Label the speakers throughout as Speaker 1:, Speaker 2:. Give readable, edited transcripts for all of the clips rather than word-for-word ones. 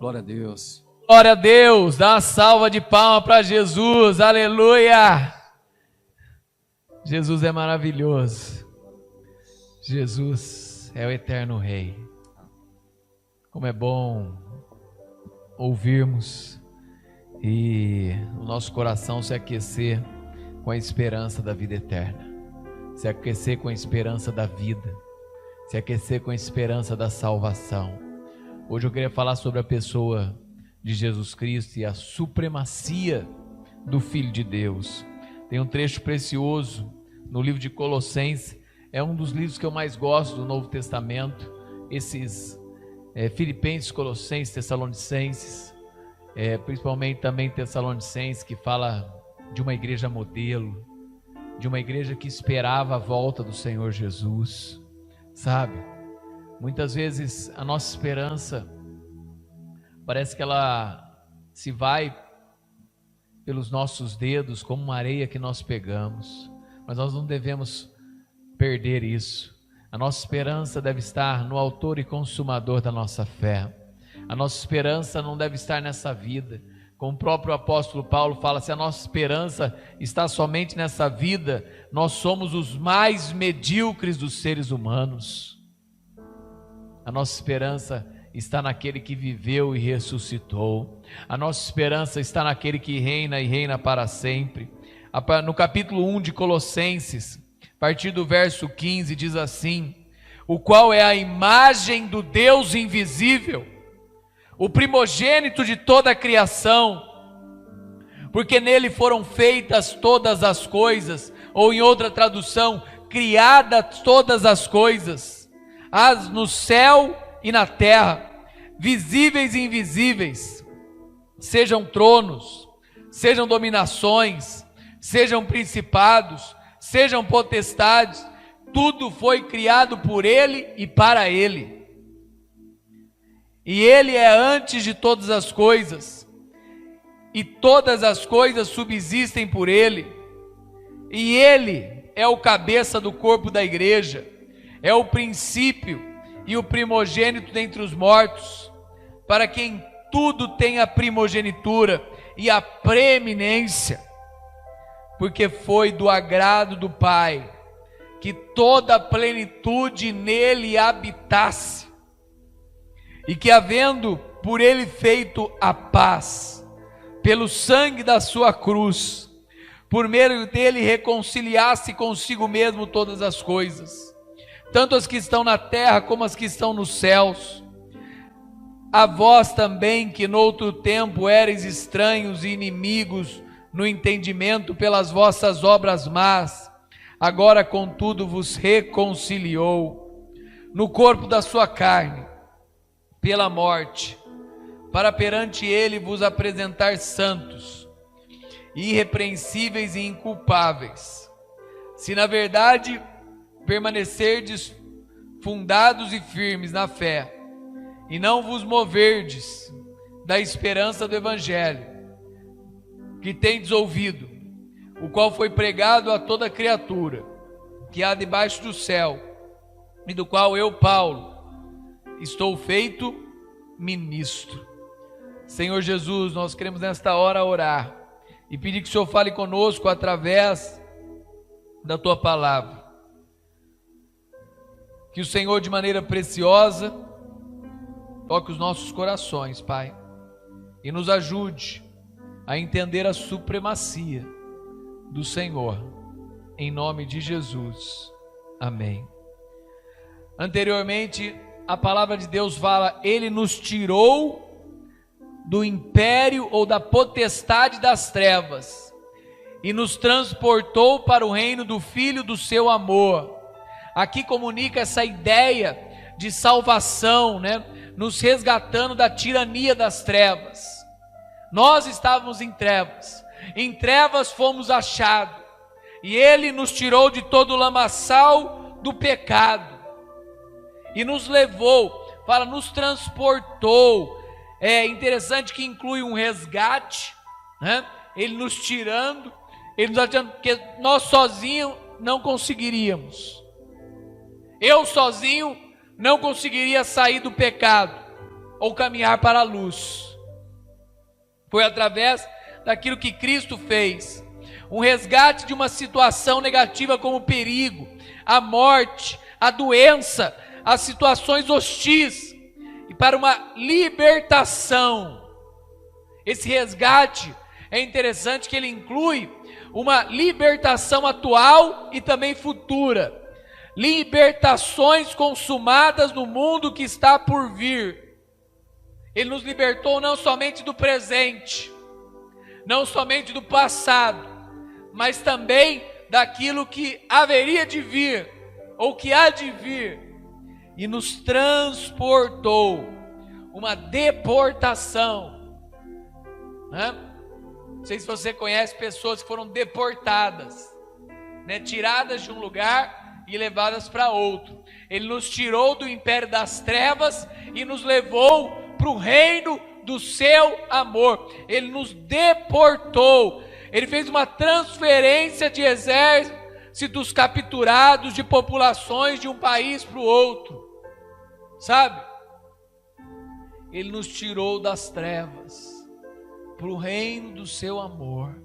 Speaker 1: Glória a Deus.
Speaker 2: Glória a Deus. Dá uma salva de palmas para Jesus. Aleluia. Jesus é maravilhoso. Jesus é o eterno Rei. Como é bom ouvirmos e o nosso coração se aquecer com a esperança da vida eterna, se aquecer com a esperança da vida, se aquecer com a esperança da salvação. Hoje eu queria falar sobre a pessoa de Jesus Cristo e a supremacia do Filho de Deus. Tem um trecho precioso no livro de Colossenses, é um dos livros que eu mais gosto do Novo Testamento, esses Filipenses, Colossenses, Tessalonicenses, principalmente também Tessalonicenses, que fala de uma igreja modelo, de uma igreja que esperava a volta do Senhor Jesus, sabe? Muitas vezes a nossa esperança parece que ela se vai pelos nossos dedos como uma areia que nós pegamos, mas nós não devemos perder isso. A nossa esperança deve estar no autor e consumador da nossa fé. A nossa esperança não deve estar nessa vida. Como o próprio apóstolo Paulo fala, se a nossa esperança está somente nessa vida, nós somos os mais medíocres dos seres humanos. A nossa esperança está naquele que viveu e ressuscitou. A nossa esperança está naquele que reina e reina para sempre. No capítulo 1 de Colossenses, a partir do verso 15, diz assim: o qual é a imagem do Deus invisível, o primogênito de toda a criação, porque nele foram feitas todas as coisas, ou em outra tradução, criadas todas as coisas, as no céu e na terra, visíveis e invisíveis, sejam tronos, sejam dominações, sejam principados, sejam potestades, tudo foi criado por ele e para ele. E ele é antes de todas as coisas, e todas as coisas subsistem por ele, e ele é o cabeça do corpo da igreja, é o princípio e o primogênito dentre os mortos, para quem tudo tem a primogenitura e a preeminência, porque foi do agrado do Pai que toda a plenitude nele habitasse, e que, havendo por ele feito a paz, pelo sangue da sua cruz, por meio dele reconciliasse consigo mesmo todas as coisas, tanto as que estão na terra como as que estão nos céus. A vós também, que noutro tempo erais estranhos e inimigos no entendimento pelas vossas obras más, agora contudo vos reconciliou no corpo da sua carne, pela morte, para perante ele vos apresentar santos, irrepreensíveis e inculpáveis, se na verdade permanecerdes fundados e firmes na fé, e não vos moverdes da esperança do evangelho, que tendes ouvido, o qual foi pregado a toda criatura que há debaixo do céu, e do qual eu, Paulo, estou feito ministro. Senhor Jesus, nós queremos nesta hora orar e pedir que o Senhor fale conosco através da tua palavra. Que o Senhor, de maneira preciosa, toque os nossos corações, Pai, e nos ajude a entender a supremacia do Senhor, em nome de Jesus, amém. Anteriormente, a palavra de Deus fala: ele nos tirou do império ou da potestade das trevas e nos transportou para o reino do Filho do seu amor. Aqui comunica essa ideia de salvação, né? Nos resgatando da tirania das trevas. Nós estávamos em trevas fomos achados, e ele nos tirou de todo o lamaçal do pecado e nos levou, nos transportou. É interessante que inclui um resgate, né? Ele nos tirando, ele nos achando que nós sozinhos não conseguiríamos. Eu sozinho não conseguiria sair do pecado. ou caminhar para a luz. Foi através daquilo que Cristo fez, um resgate de uma situação negativa como o perigo, a morte, a doença, as situações hostis, e para uma libertação. Esse resgate é interessante que ele inclui uma libertação atual e também futura, libertações consumadas no mundo que está por vir. Ele nos libertou não somente do presente, não somente do passado, mas também daquilo que haveria de vir, ou que há de vir, e nos transportou, uma deportação, né? Não sei se você conhece pessoas que foram deportadas, né? Tiradas de um lugar e levadas para outro. Ele nos tirou do império das trevas e nos levou para o reino do seu amor. Ele nos deportou. Ele fez uma transferência de exércitos capturados, de populações de um país para o outro, sabe? Ele nos tirou das trevas para o reino do seu amor.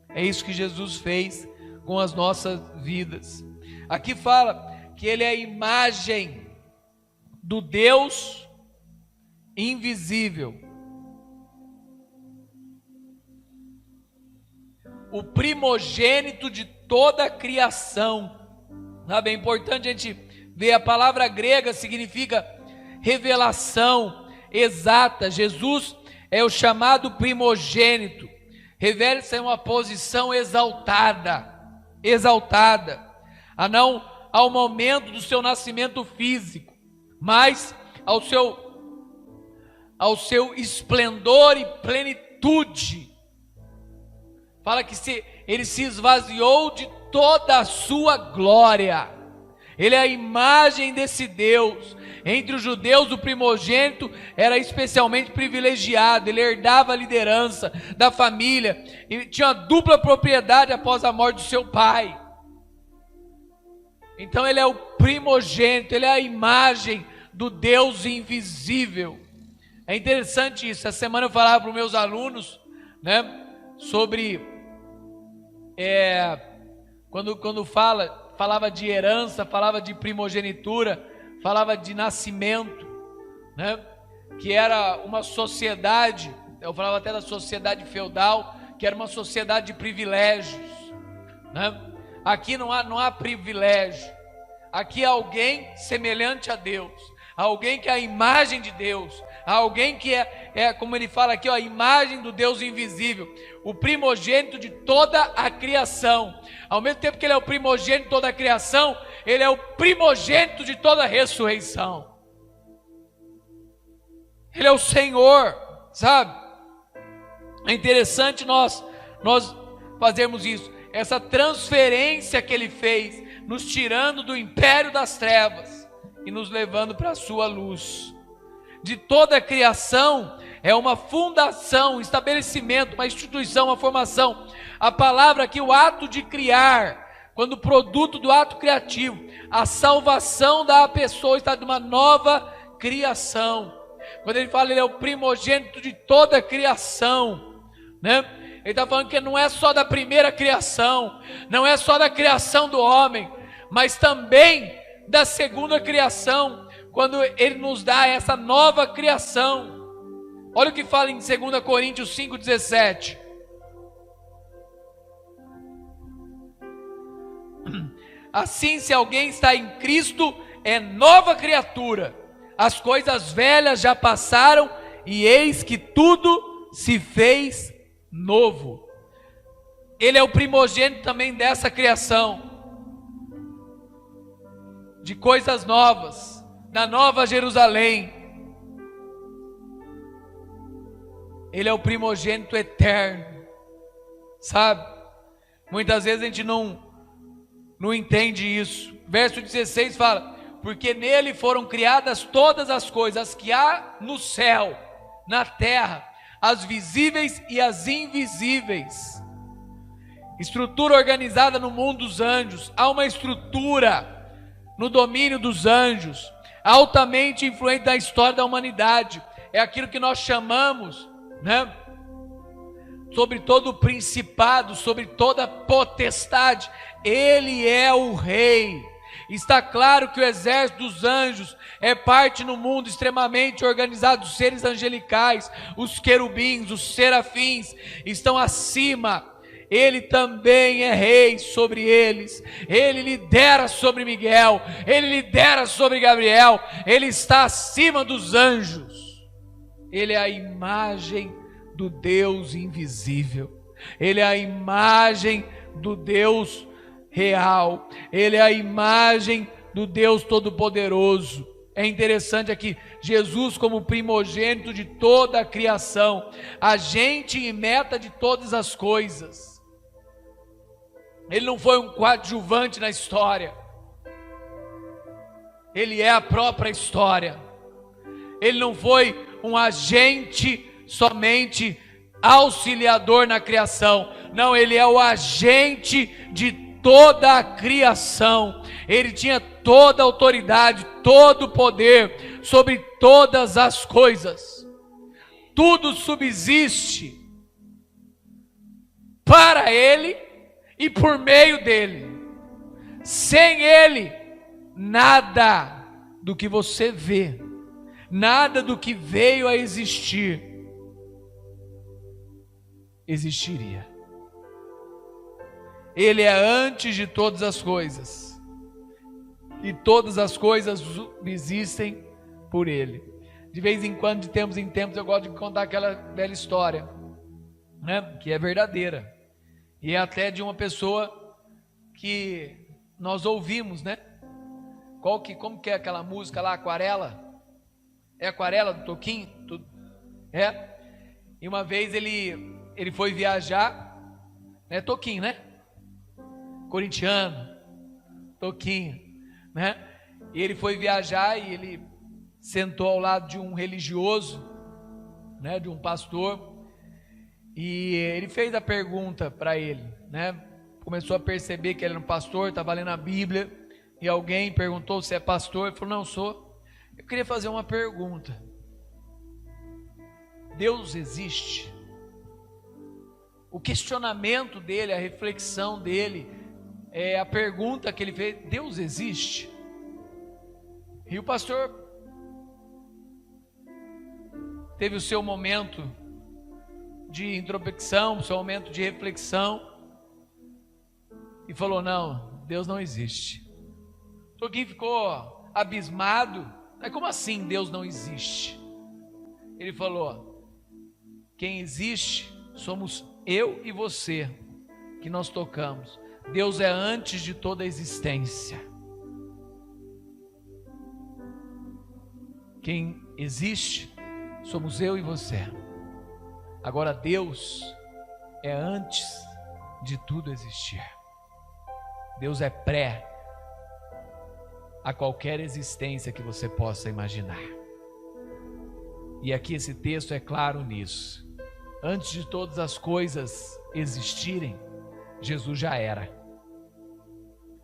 Speaker 2: É isso que Jesus fez com as nossas vidas. Aqui fala que ele é a imagem do Deus invisível, o primogênito de toda a criação. Sabe, é importante a gente ver, a palavra grega significa revelação exata. Jesus é o chamado primogênito, revela-se em uma posição exaltada, não ao momento do seu nascimento físico, mas ao seu esplendor e plenitude. Fala que ele se esvaziou de toda a sua glória. Ele é a imagem desse Deus. Entre os judeus, o primogênito era especialmente privilegiado. Ele herdava a liderança da família e tinha dupla propriedade após a morte do seu pai. Então ele é o primogênito, ele é a imagem do Deus invisível. É interessante isso. Essa semana eu falava para os meus alunos, né, sobre quando falava de herança, falava de primogenitura, falava de nascimento, né, que era uma sociedade. Eu falava até da sociedade feudal, que era uma sociedade de privilégios, né? Aqui não há privilégio. Aqui há alguém semelhante a Deus, alguém que é a imagem de Deus, alguém que é como ele fala aqui, ó, a imagem do Deus invisível, o primogênito de toda a criação. Ao mesmo tempo que ele é o primogênito de toda a criação, ele é o primogênito de toda a ressurreição. Ele é o Senhor, sabe? É interessante nós fazermos isso, essa transferência que ele fez, nos tirando do império das trevas e nos levando para a sua luz. De toda a criação é uma fundação, um estabelecimento, uma instituição, uma formação. A palavra aqui, o ato de criar, quando produto do ato criativo, a salvação da pessoa está de uma nova criação. Quando ele fala, ele é o primogênito de toda a criação, né? Ele está falando que não é só da primeira criação, não é só da criação do homem, mas também da segunda criação, quando ele nos dá essa nova criação. Olha o que fala em 2 Coríntios 5,17. Assim, se alguém está em Cristo, é nova criatura. As coisas velhas já passaram e eis que tudo se fez novo. Ele é o primogênito também dessa criação, de coisas novas, da nova Jerusalém. Ele é o primogênito eterno, sabe? Muitas vezes a gente não entende isso. Verso 16 fala: porque nele foram criadas todas as coisas que há no céu, na terra, as visíveis e as invisíveis. Estrutura organizada no mundo dos anjos. Há uma estrutura no domínio dos anjos, altamente influente na história da humanidade. é aquilo que nós chamamos, né? Sobre todo o principado, sobre toda a potestade. Ele é o rei. Está claro que o exército dos anjos é parte no mundo extremamente organizado dos seres angelicais. Os querubins, os serafins estão acima. Ele também é rei sobre eles. Ele lidera sobre Miguel, ele lidera sobre Gabriel. Ele está acima dos anjos. Ele é a imagem do Deus invisível. Ele é a imagem do Deus real. Ele é a imagem do Deus Todo-Poderoso. É interessante aqui, Jesus como primogênito de toda a criação, agente e meta de todas as coisas. Ele não foi um coadjuvante na história. Ele é a própria história. Ele não foi um agente somente auxiliador na criação. Não, ele é o agente de toda a criação. Ele tinha toda a autoridade, todo o poder sobre todas as coisas. Tudo subsiste para ele e por meio dele. Sem ele, nada do que você vê, nada do que veio a existir, existiria. Ele é antes de todas as coisas, e todas as coisas existem por ele. De vez em quando, de tempos em tempos, eu gosto de contar aquela velha história, né, que é verdadeira, e é até de uma pessoa que nós ouvimos, né? Como que é aquela música lá, Aquarela? É Aquarela do Toquinho? É. E uma vez ele foi viajar, né? Toquinho, né? Corintiano, Toquinho, né? E ele foi viajar e ele sentou ao lado de um religioso, né? De um pastor. E ele fez a pergunta para ele, né? Começou a perceber que ele era um pastor, estava lendo a Bíblia, e alguém perguntou se é pastor. Ele falou: não sou. Eu queria fazer uma pergunta. Deus existe? O questionamento dele, a reflexão dele, a pergunta que ele fez: Deus existe? E o pastor teve o seu momento de introspecção, o seu momento de reflexão, e falou: não, Deus não existe. Toquinho ficou abismado. Mas como assim Deus não existe? Ele falou: quem existe somos eu e você, que nós tocamos. Deus é antes de toda a existência. Quem existe somos eu e você. Agora Deus é antes de tudo existir. Deus é pré a qualquer existência que você possa imaginar. E aqui esse texto é claro nisso. Antes de todas as coisas existirem, Jesus já era.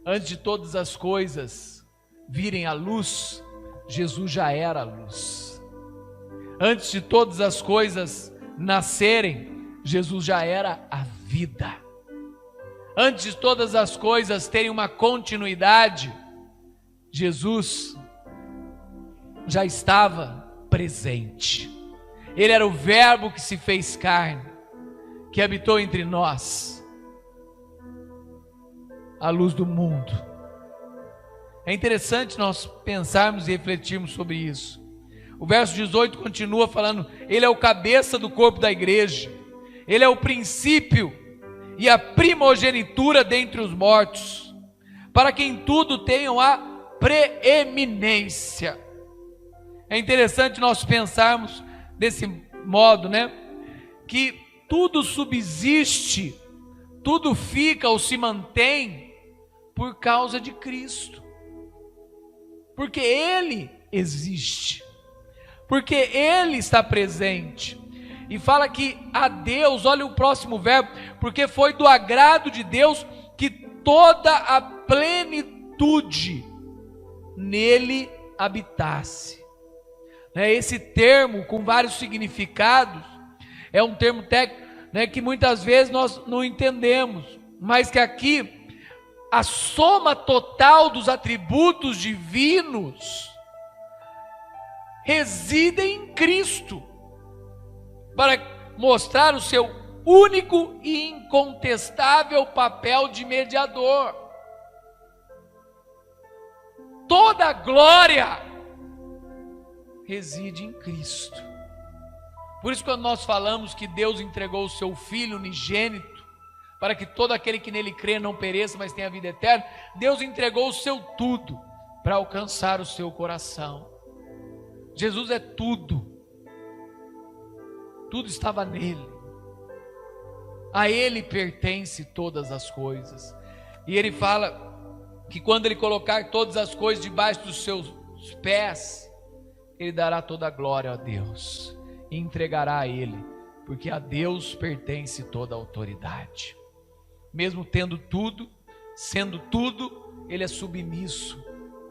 Speaker 2: Antes de todas as coisas virem à luz, Jesus já era a luz. Antes de todas as coisas nascerem, Jesus já era a vida. Antes de todas as coisas terem uma continuidade, Jesus já estava presente. Ele era o Verbo que se fez carne, que habitou entre nós, a luz do mundo. É interessante nós pensarmos e refletirmos sobre isso. O verso 18 continua falando: Ele é o cabeça do corpo da igreja, Ele é o princípio e a primogenitura dentre os mortos, para que em tudo tenham a preeminência. É interessante nós pensarmos desse modo, né? Que tudo subsiste, tudo fica ou se mantém por causa de Cristo, porque Ele existe, porque Ele está presente. E fala que a Deus, olha o próximo verbo, porque foi do agrado de Deus que toda a plenitude nele habitasse. Esse termo com vários significados é um termo técnico, que muitas vezes nós não entendemos, mas que aqui a soma total dos atributos divinos reside em Cristo, para mostrar o seu único e incontestável papel de mediador. Toda a glória reside em Cristo. Por isso, quando nós falamos que Deus entregou o seu Filho unigênito, para que todo aquele que nele crê não pereça, mas tenha vida eterna, Deus entregou o seu tudo para alcançar o seu coração. Jesus é tudo. Tudo estava nele. A ele pertence todas as coisas. E ele fala que quando ele colocar todas as coisas debaixo dos seus pés, ele dará toda a glória a Deus e entregará a ele, porque a Deus pertence toda a autoridade. Mesmo tendo tudo, sendo tudo, ele é submisso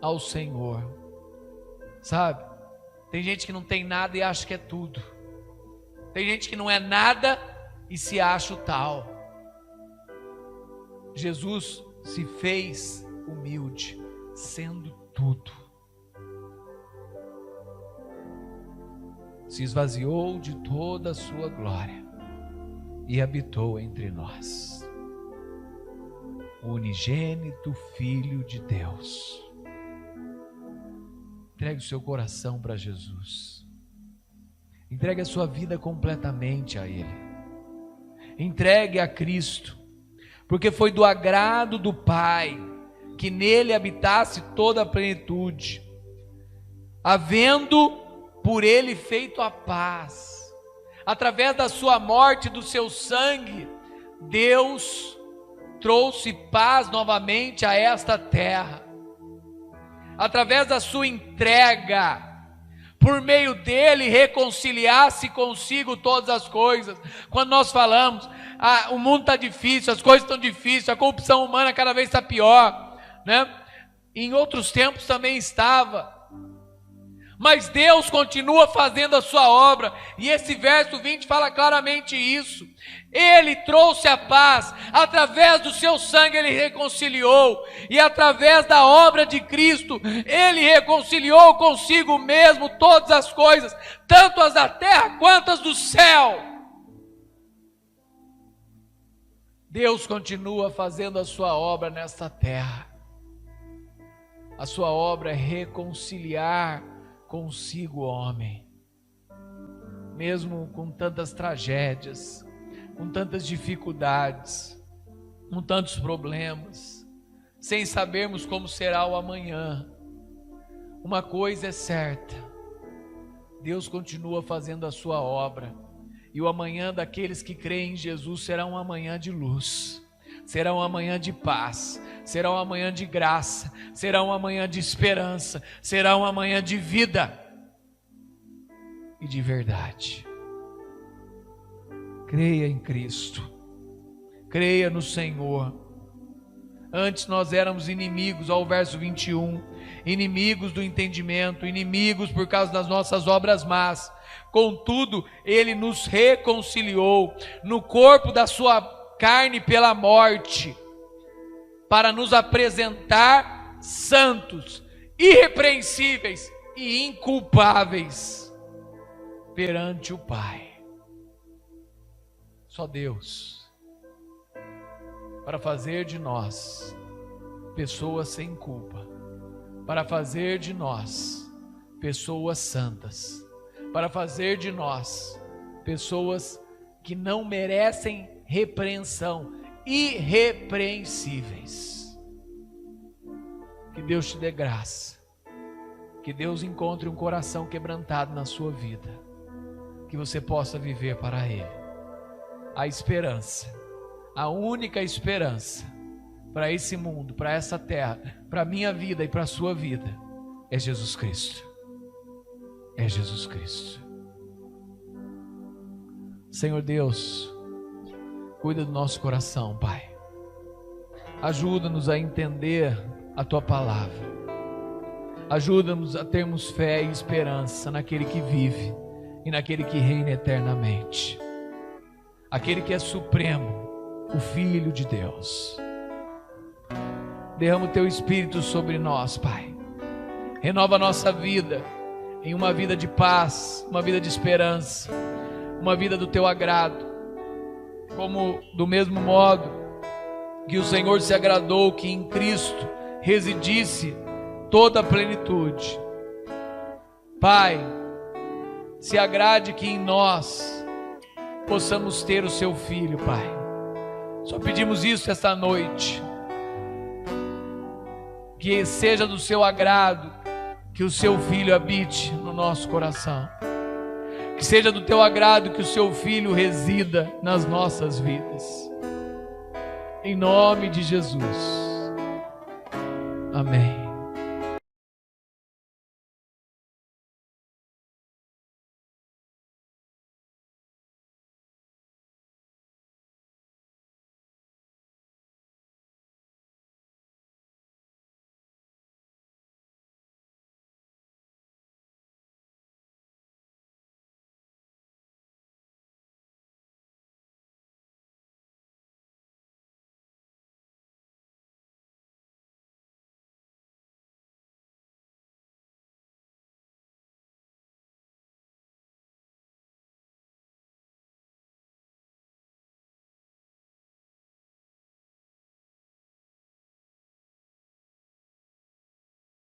Speaker 2: ao Senhor. Sabe? Tem gente que não tem nada e acha que é tudo. Tem gente que não é nada e se acha o tal. Jesus se fez humilde, sendo tudo. Se esvaziou de toda a sua glória e habitou entre nós. O unigênito Filho de Deus. Entregue o seu coração para Jesus. Entregue a sua vida completamente a Ele. Entregue a Cristo, porque foi do agrado do Pai que nele habitasse toda a plenitude, havendo por Ele feito a paz. Através da sua morte e do seu sangue, Deus trouxe paz novamente a esta terra. Através da sua entrega, por meio dele reconciliasse consigo todas as coisas. Quando nós falamos, o mundo está difícil, as coisas estão difíceis, a corrupção humana cada vez está pior, em outros tempos também estava, mas Deus continua fazendo a sua obra, e esse verso 20 fala claramente isso. Ele trouxe a paz, através do seu sangue ele reconciliou, e através da obra de Cristo, ele reconciliou consigo mesmo todas as coisas, tanto as da terra quanto as do céu. Deus continua fazendo a sua obra nesta terra. A sua obra é reconciliar consigo o homem, mesmo com tantas tragédias, com tantas dificuldades, com tantos problemas, sem sabermos como será o amanhã. Uma coisa é certa: Deus continua fazendo a sua obra, e o amanhã daqueles que creem em Jesus será um amanhã de luz, será um amanhã de paz, será um amanhã de graça, será um amanhã de esperança, será um amanhã de vida e de verdade. Creia em Cristo, creia no Senhor. Antes nós éramos inimigos, ao verso 21, inimigos do entendimento, inimigos por causa das nossas obras más. Contudo, Ele nos reconciliou no corpo da sua carne pela morte, para nos apresentar santos, irrepreensíveis e inculpáveis perante o Pai. Só Deus, para fazer de nós pessoas sem culpa, para fazer de nós pessoas santas, para fazer de nós pessoas que não merecem repreensão, irrepreensíveis. Que Deus te dê graça, que Deus encontre um coração quebrantado na sua vida, que você possa viver para Ele. A esperança, a única esperança para esse mundo, para essa terra, para a minha vida e para a sua vida, é Jesus Cristo. É Jesus Cristo. Senhor Deus, cuida do nosso coração, Pai. Ajuda-nos a entender a Tua palavra. Ajuda-nos a termos fé e esperança naquele que vive e naquele que reina eternamente. Aquele que é supremo, o Filho de Deus. Derrama o teu Espírito sobre nós, Pai. Renova a nossa vida em uma vida de paz, uma vida de esperança, uma vida do teu agrado. Como do mesmo modo que o Senhor se agradou que em Cristo residisse toda a plenitude. Pai, se agrade que em nós possamos ter o seu Filho, Pai. Só pedimos isso esta noite. Que seja do seu agrado que o seu Filho habite no nosso coração. Que seja do teu agrado que o seu Filho resida nas nossas vidas. Em nome de Jesus. Amém.